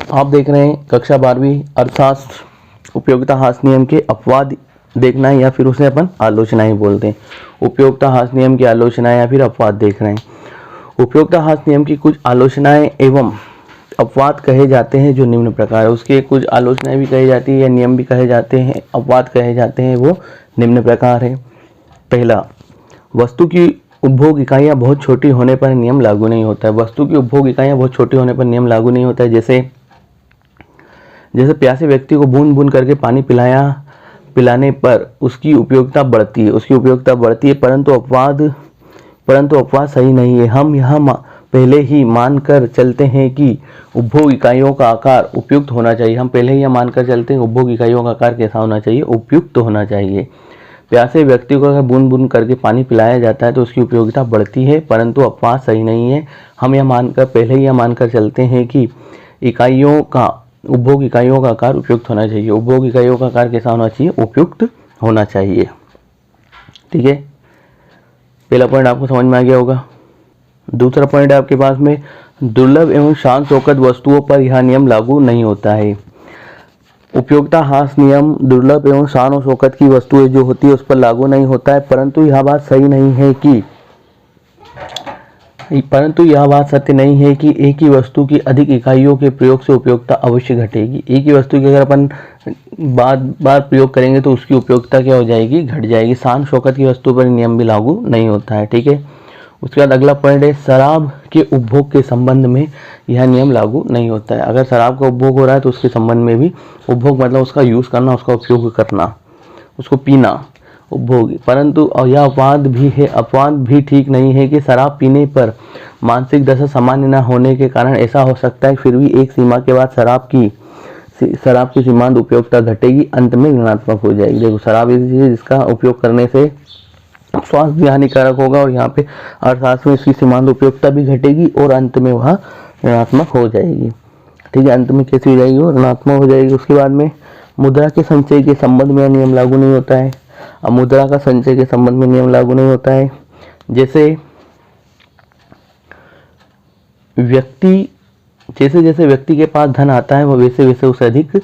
आप देख रहे हैं कक्षा 12वीं अर्थशास्त्र उपयोगिता हास नियम के अपवाद देखना है या फिर उसे अपन आलोचनाएं बोलते हैं। उपयोगिता हास नियम की आलोचनाएं या फिर अपवाद देख रहे हैं। उपयोगिता हास नियम की कुछ आलोचनाएं एवं अपवाद कहे जाते हैं जो निम्न प्रकार है। उसके कुछ आलोचनाएं भी कही जाती है या नियम भी कहे जाते हैं, अपवाद कहे जाते हैं, वो निम्न प्रकार है। पहला, वस्तु की उपभोग इकाइयाँ बहुत छोटी होने पर नियम लागू नहीं होता है। वस्तु की उपभोग इकाइयाँ बहुत छोटी होने पर नियम लागू नहीं होता है। जैसे प्यासे व्यक्ति को बूंद बूंद करके पानी पिलाने पर उसकी उपयोगिता बढ़ती है, परंतु अपवाद सही नहीं है। हम यहाँ पहले ही मानकर चलते हैं कि उपभोग इकाइयों का आकार उपयुक्त होना चाहिए। उपभोग इकाइयों का आकार कैसा होना चाहिए? उपयुक्त होना चाहिए। प्यासे व्यक्ति को अगर बूंद बूंद करके पानी पिलाया जाता है तो उसकी उपयोगिता बढ़ती है, परंतु अपवाद सही नहीं है। हम पहले ही यह मानकर चलते हैं कि उपभोग इकाइयों का आकार उपयुक्त होना चाहिए। उपभोग इकाइयों का आकार कैसा होना चाहिए? उपयुक्त होना चाहिए। ठीक है, पहला पॉइंट आपको समझ में आ गया होगा। दूसरा पॉइंट है आपके पास में, दुर्लभ एवं शान शौकत वस्तुओं पर यह नियम लागू नहीं होता है। उपयोगिता हास नियम दुर्लभ एवं शान और शौकत की वस्तुएं जो होती है उस पर लागू नहीं होता है, परंतु यह बात सत्य नहीं है कि एक ही वस्तु की अधिक इकाइयों के प्रयोग से उपयोगिता अवश्य घटेगी। एक ही वस्तु की अगर अपन बार प्रयोग करेंगे तो उसकी उपयोगिता क्या हो जाएगी? घट जाएगी। शान शौकत की वस्तु पर नियम भी लागू नहीं होता है। ठीक है, उसके बाद अगला पॉइंट है, शराब के उपभोग के संबंध में यह नियम लागू नहीं होता है। अगर शराब का उपभोग हो रहा है तो उसके संबंध में भी, उपभोग मतलब उसका यूज़ करना, उसका उपयोग करना, उसको पीना, उपभोग। परंतु यह अपवाद भी ठीक नहीं है कि शराब पीने पर मानसिक दशा सामान्य न होने के कारण ऐसा हो सकता है, फिर भी एक सीमा के बाद शराब की सीमांत उपयोगिता घटेगी, अंत में ऋणात्मक हो जाएगी। देखो, शराब ऐसी चीज है जिसका उपयोग करने से स्वास्थ्य भी हानिकारक होगा और यहाँ पे अर्थशास्त्र में इसकी सीमांत उपयोगिता भी घटेगी और अंत में वह ऋणात्मक हो जाएगी। ठीक है, अंत में कैसी हो जाएगी? वो ऋणात्मक हो जाएगी। उसके बाद में मुद्रा के संचय के संबंध में नियम लागू नहीं होता है। अब मुद्रा का संचय के संबंध में नियम लागू नहीं होता है। जैसे जैसे व्यक्ति के पास धन आता है वह वैसे वैसे उसे अधिक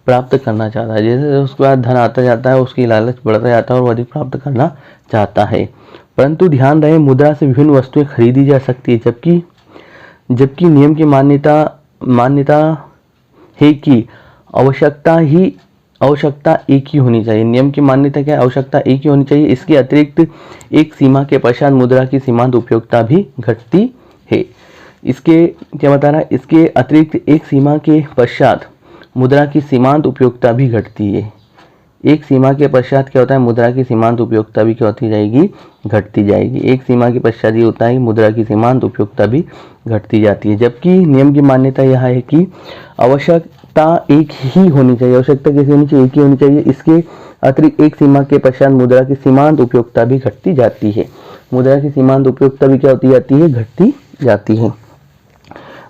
प्राप्त करना चाहता है। जैसे उसके पास धन आता जाता है उसकी लालच बढ़ता जाता है और वह अधिक प्राप्त करना चाहता है। परंतु ध्यान रहे, मुद्रा से विभिन्न वस्तुएं खरीदी जा सकती है, जबकि नियम की मान्यता है कि आवश्यकता एक ही होनी चाहिए। नियम की मान्यता क्या है? आवश्यकता एक ही होनी चाहिए। इसके अतिरिक्त एक सीमा के पश्चात मुद्रा की सीमांत उपयोगिता भी घटती है। इसके क्या बता रहा है? इसके अतिरिक्त एक सीमा के पश्चात मुद्रा की सीमांत उपयोगिता भी घटती है। एक सीमा के पश्चात क्या होता है? मुद्रा की सीमांत उपयोगिता भी क्या होती जाएगी? घटती जाएगी। एक सीमा के पश्चात ये होता है मुद्रा की सीमांत उपयोगिता भी घटती जाती है। जबकि नियम की मान्यता यह है कि आवश्यकता एक ही होनी चाहिए। आवश्यकता कैसी होनी चाहिए? एक ही होनी चाहिए। इसके अतिरिक्त एक सीमा के पश्चात मुद्रा की सीमांत उपयोगिता भी घटती जाती है। मुद्रा की सीमांत उपयोगिता भी क्या होती जाती है? घटती जाती है।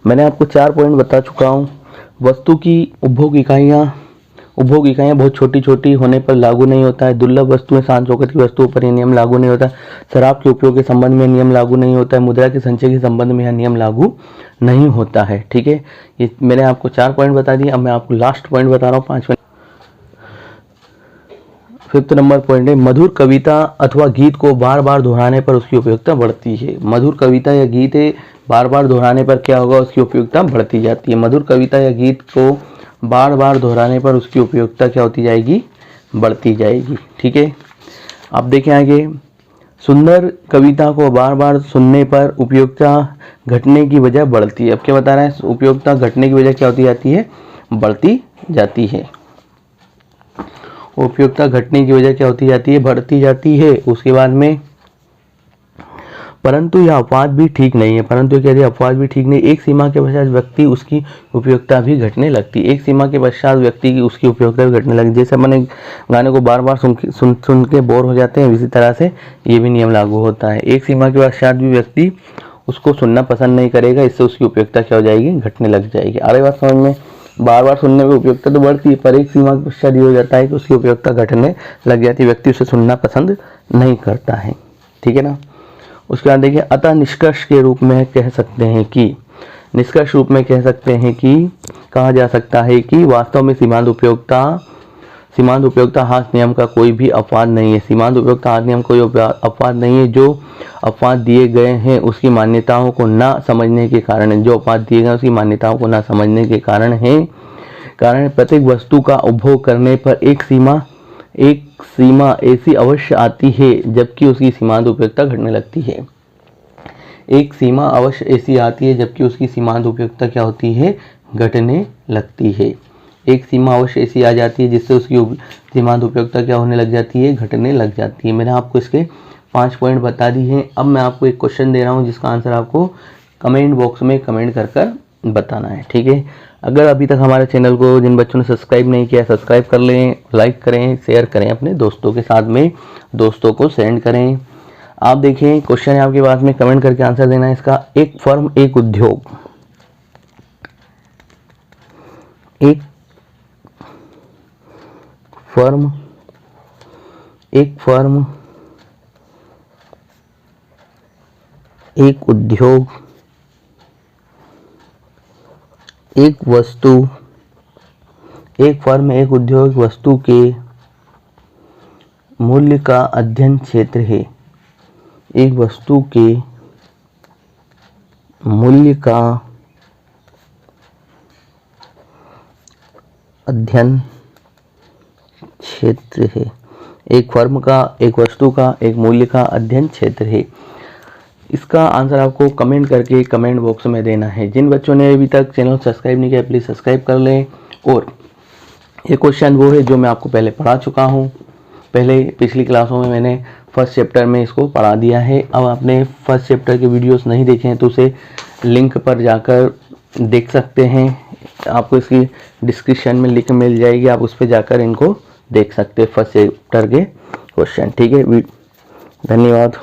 मैंने आपको 4 पॉइंट बता चुका हूँ। वस्तु की उपभोग इकाइयाँ बहुत छोटी होने पर लागू नहीं होता है। दुर्लभ वस्तुएं, शान शौकत की वस्तुओं पर यह नियम लागू नहीं होता है। शराब के उपयोग के संबंध में नियम लागू नहीं होता है। मुद्रा के संचय के संबंध में यह नियम लागू नहीं होता है। ठीक है, ये मैंने आपको 4 पॉइंट बता दिए। अब मैं आपको लास्ट पॉइंट बता रहा हूँ, 5वां। 5th नंबर पॉइंट है, मधुर कविता अथवा गीत को बार बार दोहराने पर उसकी उपयोगिता बढ़ती है। मधुर कविता या गीत है, बार बार दोहराने पर क्या होगा? उसकी उपयोगिता बढ़ती जाती है। मधुर कविता या गीत को बार बार दोहराने पर उसकी उपयोगिता क्या होती जाएगी? बढ़ती जाएगी। ठीक है, अब देखें आगे, सुंदर कविता को बार बार सुनने पर उपयोगिता घटने की वजह बढ़ती है। अब क्या बता रहा है? उपयोगिता घटने की वजह क्या होती जाती है? बढ़ती जाती है। उपयोगिता घटने की वजह क्या होती जाती है? बढ़ती जाती है। उसके बाद में, परंतु यह अपवाद भी ठीक नहीं है। परंतु क्या है? अपवाद भी ठीक नहीं। एक सीमा के पश्चात व्यक्ति उसकी उपयोगिता भी घटने लगती है। एक सीमा के पश्चात व्यक्ति की उसकी उपयोगिता भी घटने लगती है। जैसे अपने गाने को बार बार सुन के बोर हो जाते हैं, इसी तरह से ये भी नियम लागू होता है। एक सीमा के पश्चात भी व्यक्ति उसको सुनना पसंद नहीं करेगा, इससे उसकी उपयोगिता क्या हो जाएगी? घटने लग जाएगी। आ रही बात समझ में? बार बार सुनने में उपयोगिता तो बढ़ती है, पर एक सीमा के पश्चात ये हो जाता है कि उसकी उपयोगिता घटने लग जाती है। व्यक्ति उसे सुनना पसंद नहीं करता है। ठीक है ना। उसके बाद देखिए, अतः निष्कर्ष के रूप में कह सकते हैं कि निष्कर्ष रूप में कह सकते हैं कि कहा जा सकता है कि वास्तव में सीमांत उपयोगिता हाथ नियम का कोई भी अपवाद नहीं है। सीमांत उपयोगिता हाथ नियम कोई अपवाद नहीं है। जो अपवाद दिए गए हैं उसकी मान्यताओं को ना समझने के कारण प्रत्येक वस्तु का उपभोग करने पर एक सीमा ऐसी अवश्य आती है जबकि उसकी सीमांत उपयोगिता घटने लगती है। एक सीमा अवश्य ऐसी आती है जबकि उसकी सीमांत उपयोगिता क्या होती है? घटने लगती है। एक सीमा अवश्य ऐसी आ जाती है जिससे उसकी सीमांत उपयोगिता क्या होने लग जाती है? घटने लग जाती है। मैंने आपको इसके 5 पॉइंट बता दी हैं। अब मैं आपको एक क्वेश्चन दे रहा हूँ जिसका आंसर आपको कमेंट बॉक्स में कमेंट कर बताना है, ठीक है। अगर अभी तक हमारे चैनल को जिन बच्चों ने सब्सक्राइब नहीं किया, सब्सक्राइब कर लें, लाइक करें, शेयर करें, अपने दोस्तों के साथ में दोस्तों को सेंड करें। आप देखिए क्वेश्चन है आपके पास में, कमेंट करके आंसर देना है इसका। एक फर्म एक उद्योग, एक फर्म एक उद्योग, एक वस्तु, एक फर्म एक उद्योग वस्तु के मूल्य का अध्ययन क्षेत्र है। एक वस्तु के मूल्य का अध्ययन क्षेत्र है। एक फर्म का, एक वस्तु का, एक मूल्य का अध्ययन क्षेत्र है। इसका आंसर आपको कमेंट करके कमेंट बॉक्स में देना है। जिन बच्चों ने अभी तक चैनल सब्सक्राइब नहीं किया प्लीज़ सब्सक्राइब कर लें। और ये क्वेश्चन वो है जो मैं आपको पहले पढ़ा चुका हूँ। पिछली क्लासों में मैंने फर्स्ट चैप्टर में इसको पढ़ा दिया है। अब आपने फर्स्ट चैप्टर के वीडियोस नहीं देखे हैं तो उसे लिंक पर जाकर देख सकते हैं। आपको इसकी डिस्क्रिप्शन में लिंक मिल जाएगी, आप उस पर जाकर इनको देख सकते हैं फर्स्ट चैप्टर के क्वेश्चन, ठीक है। धन्यवाद।